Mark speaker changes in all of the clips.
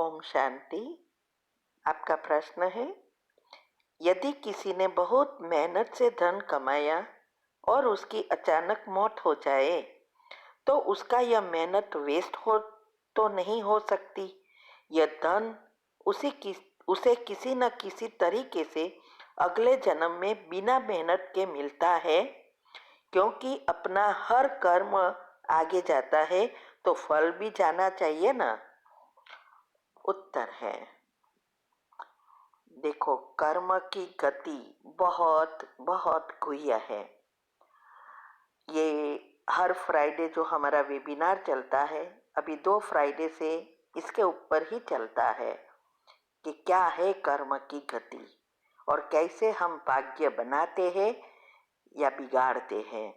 Speaker 1: ओम शांति। आपका प्रश्न है, यदि किसी ने बहुत मेहनत से धन कमाया और उसकी अचानक मौत हो जाए तो उसका यह मेहनत वेस्ट हो तो नहीं हो सकती। यह धन उसे किसी न किसी तरीके से अगले जन्म में बिना मेहनत के मिलता है, क्योंकि अपना हर कर्म आगे जाता है तो फल भी जाना चाहिए ना। उत्तर है, देखो, कर्म की गति बहुत बहुत गुह्य है। ये हर फ्राइडे जो हमारा वेबिनार चलता है, अभी 2 फ्राइडे से इसके ऊपर ही चलता है कि क्या है कर्म की गति और कैसे हम भाग्य बनाते हैं या बिगाड़ते हैं।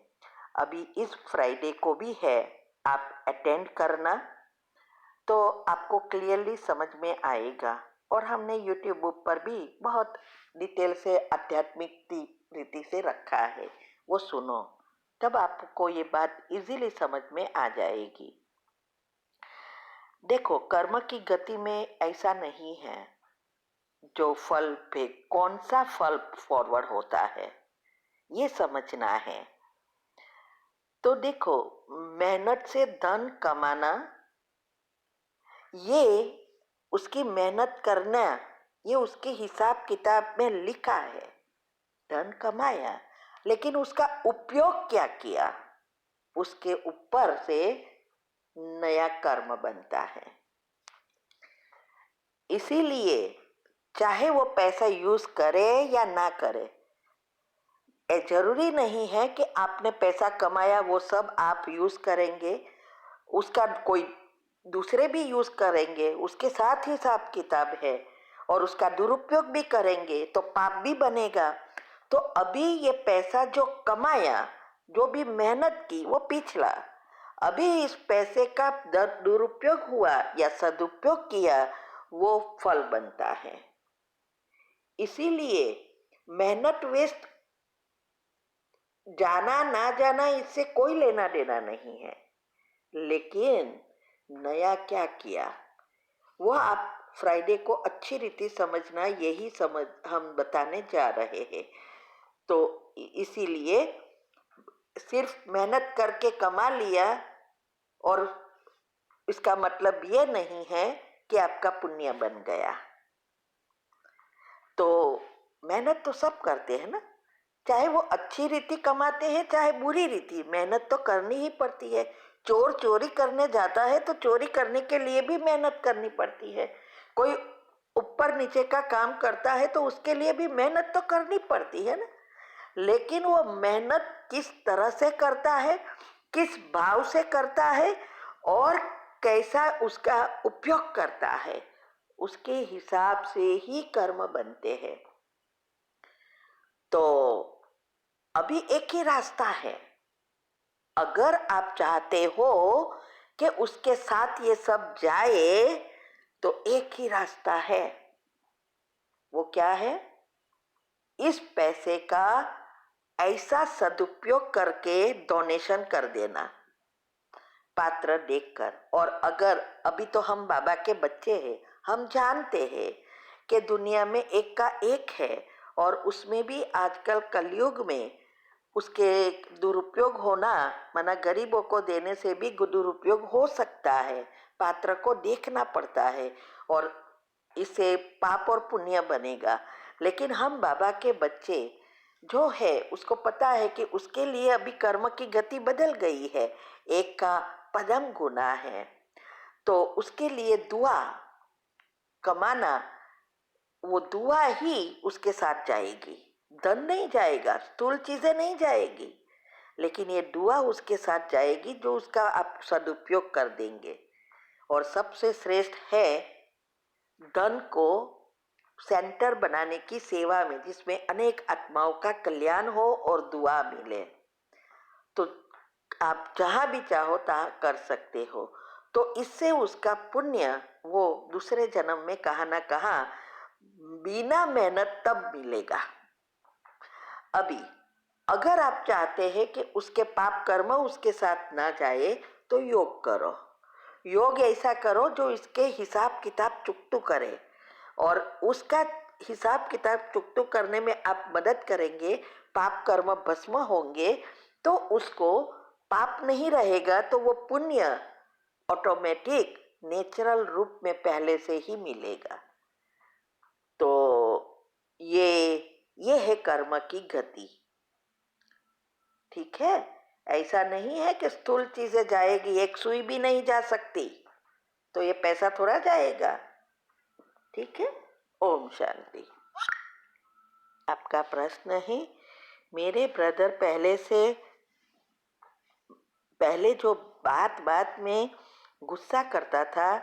Speaker 1: अभी इस फ्राइडे को भी है, आप अटेंड करना तो आपको क्लियरली समझ में आएगा। और हमने यूट्यूब पर भी बहुत डिटेल से आध्यात्मिक रीति से रखा है, वो सुनो, तब आपको ये बात इजीली समझ में आ जाएगी। देखो, कर्म की गति में ऐसा नहीं है जो फल पे कौन सा फल फॉरवर्ड होता है, ये समझना है। तो देखो, मेहनत से धन कमाना, ये उसकी मेहनत करना, ये उसके हिसाब किताब में लिखा है। धन कमाया, लेकिन उसका उपयोग क्या किया, उसके ऊपर से नया कर्म बनता है। इसीलिए चाहे वो पैसा यूज करे या ना करे, ये जरूरी नहीं है कि आपने पैसा कमाया वो सब आप यूज करेंगे, उसका कोई दूसरे भी यूज करेंगे, उसके साथ हिसाब किताब है, और उसका दुरुपयोग भी करेंगे तो पाप भी बनेगा। तो अभी ये पैसा जो कमाया, जो भी मेहनत की, वो पिछला। अभी इस पैसे का दुरुपयोग हुआ या सदुपयोग किया, वो फल बनता है। इसीलिए मेहनत वेस्ट जाना ना जाना, इससे कोई लेना देना नहीं है, लेकिन नया क्या किया वो आप फ्राइडे को अच्छी रीति समझना, यही समझ हम बताने जा रहे हैं। तो इसीलिए सिर्फ मेहनत करके कमा लिया और इसका मतलब ये नहीं है कि आपका पुण्य बन गया। तो मेहनत तो सब करते हैं ना, चाहे वो अच्छी रीति कमाते हैं चाहे बुरी रीति, मेहनत तो करनी ही पड़ती है। चोर चोरी करने जाता है तो चोरी करने के लिए भी मेहनत करनी पड़ती है। कोई ऊपर नीचे का काम करता है तो उसके लिए भी मेहनत तो करनी पड़ती है ना। लेकिन वो मेहनत किस तरह से करता है, किस भाव से करता है और कैसा उसका उपयोग करता है, उसके हिसाब से ही कर्म बनते हैं। तो अभी एक ही रास्ता है। अगर आप चाहते हो कि उसके साथ ये सब जाए तो एक ही रास्ता है। वो क्या है? इस पैसे का ऐसा सदुपयोग करके डोनेशन कर देना, पात्र देखकर। और अगर अभी तो हम बाबा के बच्चे हैं, हम जानते हैं कि दुनिया में एक का एक है, और उसमें भी आजकल कलयुग में उसके दुरुपयोग होना, माना गरीबों को देने से भी दुरुपयोग हो सकता है। पात्र को देखना पड़ता है और इससे पाप और पुण्य बनेगा। लेकिन हम बाबा के बच्चे जो है, उसको पता है कि उसके लिए अभी कर्म की गति बदल गई है, एक का पदम गुना है। तो उसके लिए दुआ कमाना, वो दुआ ही उसके साथ जाएगी, धन नहीं जाएगा, स्थूल चीजें नहीं जाएगी, लेकिन ये दुआ उसके साथ जाएगी जो उसका आप सदुपयोग कर देंगे। और सबसे श्रेष्ठ है धन को सेंटर बनाने की सेवा में, जिसमें अनेक आत्माओं का कल्याण हो और दुआ मिले। तो आप जहां भी चाहो तहां कर सकते हो। तो इससे उसका पुण्य वो दूसरे जन्म में कहाँ ना कहाँ बिना मेहनत तब मिलेगा। अभी अगर आप चाहते हैं कि उसके पाप कर्म उसके साथ ना जाए तो योग करो। योग ऐसा करो जो इसके हिसाब किताब चुकतू करे, और उसका हिसाब किताब चुकतू करने में आप मदद करेंगे, पाप कर्म भस्म होंगे, तो उसको पाप नहीं रहेगा तो वो पुण्य ऑटोमेटिक नेचुरल रूप में पहले से ही मिलेगा। तो ये ये है कर्म की गति। ठीक है, ऐसा नहीं है कि स्थूल चीजें जाएगी, एक सुई भी नहीं जा सकती, तो ये पैसा थोड़ा जाएगा। ठीक है, ओम शांति। आपका प्रश्न है, मेरे ब्रदर पहले जो बात बात में गुस्सा करता था,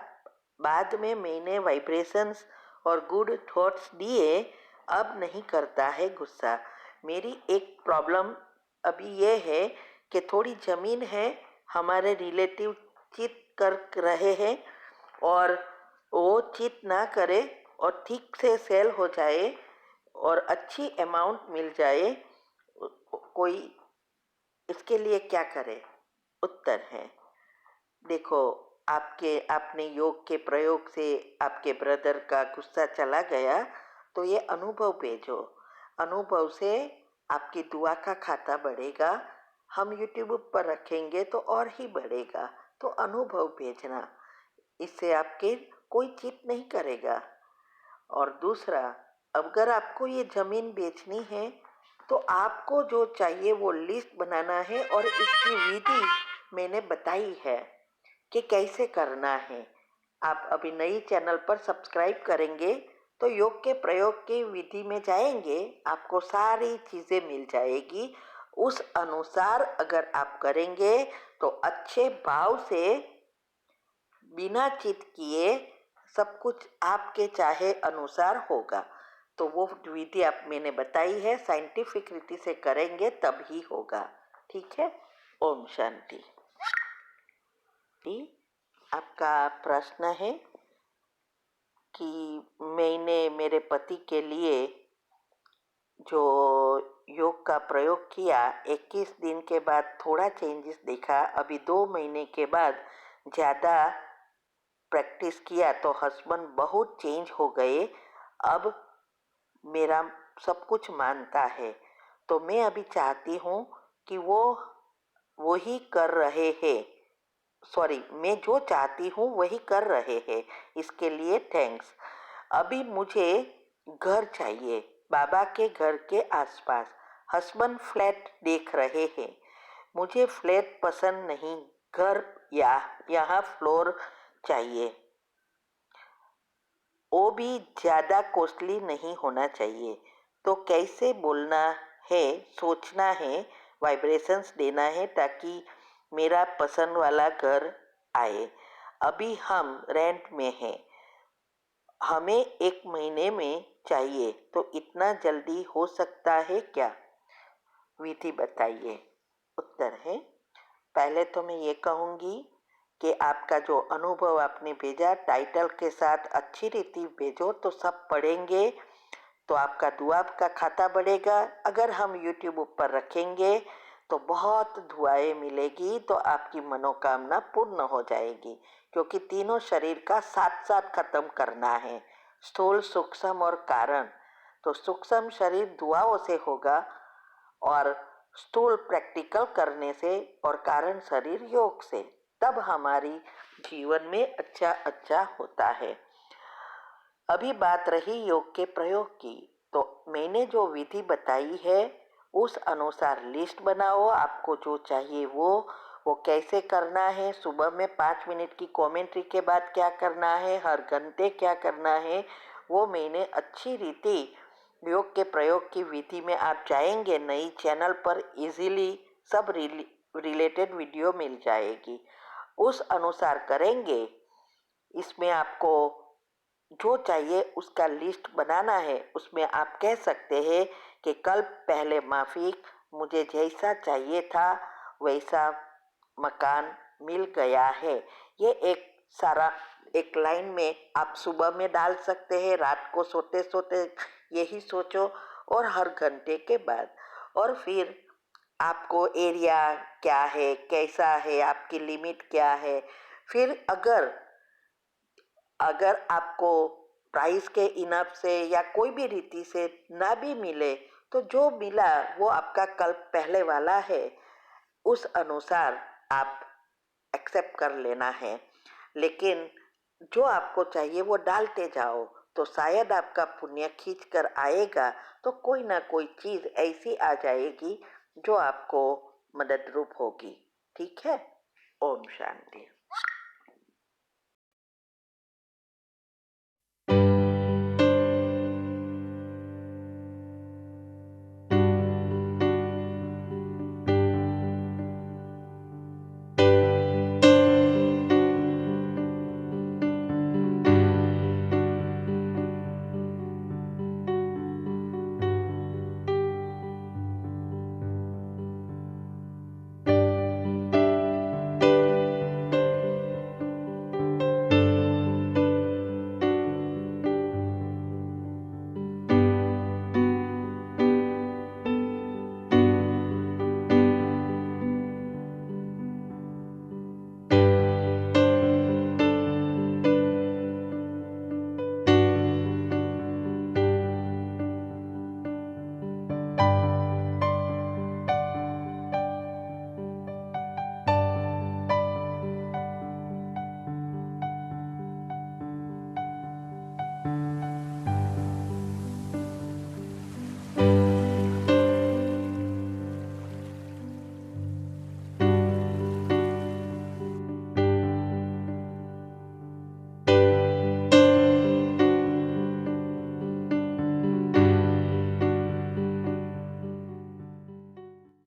Speaker 1: बाद में मैंने वाइब्रेशंस और गुड थॉट्स दिए, अब नहीं करता है गुस्सा। मेरी एक प्रॉब्लम अभी ये है कि थोड़ी ज़मीन है, हमारे रिलेटिव चिट कर रहे हैं, और वो चिट ना करे और ठीक से सेल हो जाए और अच्छी अमाउंट मिल जाए, कोई इसके लिए क्या करे? उत्तर है, देखो, आपने योग के प्रयोग से आपके ब्रदर का गुस्सा चला गया, तो ये अनुभव भेजो। अनुभव से आपकी दुआ का खाता बढ़ेगा। हम यूट्यूब पर रखेंगे तो और ही बढ़ेगा। तो अनुभव भेजना, इससे आपके कोई चीट नहीं करेगा। और दूसरा, अगर आपको ये ज़मीन बेचनी है तो आपको जो चाहिए वो लिस्ट बनाना है, और इसकी विधि मैंने बताई है कि कैसे करना है। आप अभी नई चैनल पर सब्सक्राइब करेंगे तो योग के प्रयोग की विधि में जाएंगे, आपको सारी चीज़ें मिल जाएगी। उस अनुसार अगर आप करेंगे तो अच्छे भाव से, बिना चित किए, सब कुछ आपके चाहे अनुसार होगा। तो वो विधि आप मैंने बताई है, साइंटिफिक रीति से करेंगे तब ही होगा। ठीक है, ओम शांति। आपका प्रश्न है कि मैंने मेरे पति के लिए जो योग का प्रयोग किया, 21 दिन के बाद थोड़ा चेंजेस देखा, अभी 2 महीने के बाद ज़्यादा प्रैक्टिस किया तो हस्बैंड बहुत चेंज हो गए। अब मेरा सब कुछ मानता है, तो मैं अभी चाहती हूँ कि वो ही कर रहे हैं, सॉरी, मैं जो चाहती हूँ वही कर रहे हैं, इसके लिए थैंक्स। अभी मुझे घर चाहिए, बाबा के घर के आसपास। हस्बैंड फ्लैट देख रहे हैं, मुझे फ्लैट पसंद नहीं, घर या यहाँ फ्लोर चाहिए, वो भी ज़्यादा कॉस्टली नहीं होना चाहिए। तो कैसे बोलना है, सोचना है, वाइब्रेशंस देना है ताकि मेरा पसंद वाला घर आए। अभी हम रेंट में हैं, हमें 1 महीने में चाहिए, तो इतना जल्दी हो सकता है क्या? विधि बताइए। उत्तर है, पहले तो मैं ये कहूँगी कि आपका जो अनुभव आपने भेजा टाइटल के साथ अच्छी रीति भेजो, तो सब पढ़ेंगे, तो आपका दुआ का खाता बढ़ेगा। अगर हम यूट्यूब पर रखेंगे तो बहुत दुआएं मिलेगी, तो आपकी मनोकामना पूर्ण हो जाएगी, क्योंकि तीनों शरीर का साथ साथ खत्म करना है, स्थूल, सूक्ष्म और कारण। तो सूक्ष्म शरीर दुआओं से होगा, और स्थूल प्रैक्टिकल करने से, और कारण शरीर योग से, तब हमारी जीवन में अच्छा अच्छा होता है। अभी बात रही योग के प्रयोग की, तो मैंने जो विधि बताई है उस अनुसार लिस्ट बनाओ, आपको जो चाहिए वो कैसे करना है, सुबह में 5 मिनट की कमेंट्री के बाद क्या करना है, हर घंटे क्या करना है, वो मैंने अच्छी रीति योग के प्रयोग की विधि में आप जाएंगे नई चैनल पर, इजीली सब रिलेटेड वीडियो मिल जाएगी, उस अनुसार करेंगे। इसमें आपको जो चाहिए उसका लिस्ट बनाना है, उसमें आप कह सकते हैं कि कल पहले माफिक, मुझे जैसा चाहिए था वैसा मकान मिल गया है। ये एक लाइन में आप सुबह में डाल सकते हैं, रात को सोते सोते यही सोचो, और हर घंटे के बाद। और फिर आपको एरिया क्या है, कैसा है, आपकी लिमिट क्या है, फिर अगर अगर आपको प्राइस के इनफ से या कोई भी रीति से ना भी मिले, तो जो मिला वो आपका कल पहले वाला है, उस अनुसार आप एक्सेप्ट कर लेना है। लेकिन जो आपको चाहिए वो डालते जाओ, तो शायद आपका पुण्य खींच कर आएगा, तो कोई ना कोई चीज़ ऐसी आ जाएगी जो आपको मदद रूप होगी। ठीक है। ओम शांति।